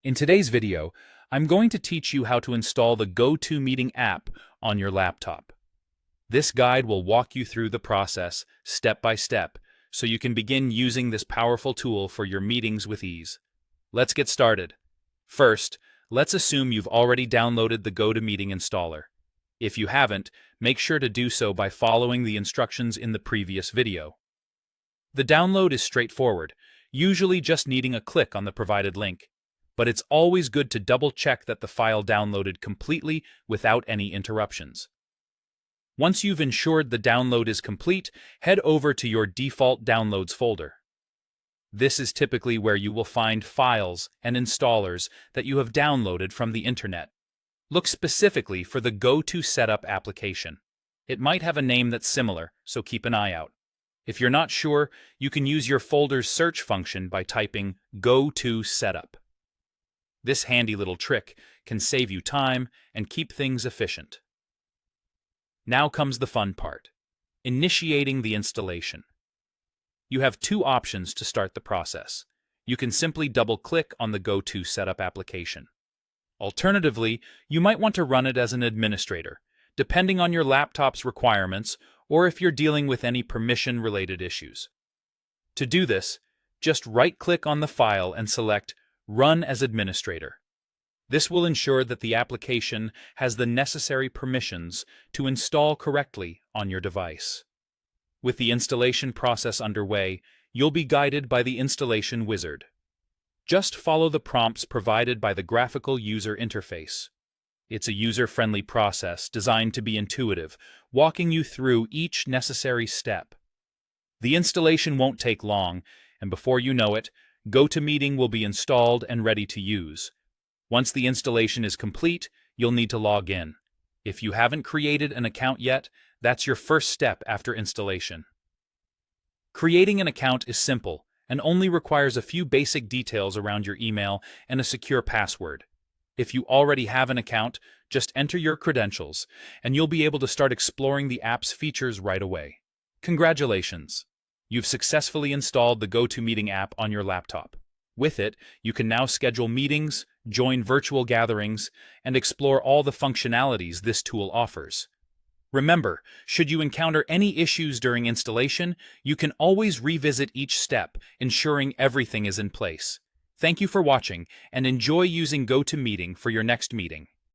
In today's video, I'm going to teach you how to install the GoToMeeting app on your laptop. This guide will walk you through the process step by step so you can begin using this powerful tool for your meetings with ease. Let's get started. First, let's assume you've already downloaded the GoToMeeting installer. If you haven't, make sure to do so by following the instructions in the previous video. The download is straightforward, usually just needing a click on the provided link. But it's always good to double-check that the file downloaded completely without any interruptions. Once you've ensured the download is complete, head over to your default downloads folder. This is typically where you will find files and installers that you have downloaded from the internet. Look specifically for the GoToSetup application. It might have a name that's similar, so keep an eye out. If you're not sure, you can use your folder's search function by typing GoToSetup. This handy little trick can save you time and keep things efficient. Now comes the fun part: initiating the installation. You have two options to start the process. You can simply double-click on the GoToSetup application. Alternatively, you might want to run it as an administrator, depending on your laptop's requirements or if you're dealing with any permission-related issues. To do this, just right-click on the file and select Run as Administrator. This will ensure that the application has the necessary permissions to install correctly on your device. With the installation process underway, you'll be guided by the installation wizard. Just follow the prompts provided by the graphical user interface. It's a user-friendly process designed to be intuitive, walking you through each necessary step. The installation won't take long, and before you know it, GoToMeeting will be installed and ready to use. Once the installation is complete, you'll need to log in. If you haven't created an account yet, that's your first step after installation. Creating an account is simple and only requires a few basic details around your email and a secure password. If you already have an account, just enter your credentials, and you'll be able to start exploring the app's features right away. Congratulations! You've successfully installed the GoToMeeting app on your laptop. With it, you can now schedule meetings, join virtual gatherings, and explore all the functionalities this tool offers. Remember, should you encounter any issues during installation, you can always revisit each step, ensuring everything is in place. Thank you for watching, and enjoy using GoToMeeting for your next meeting.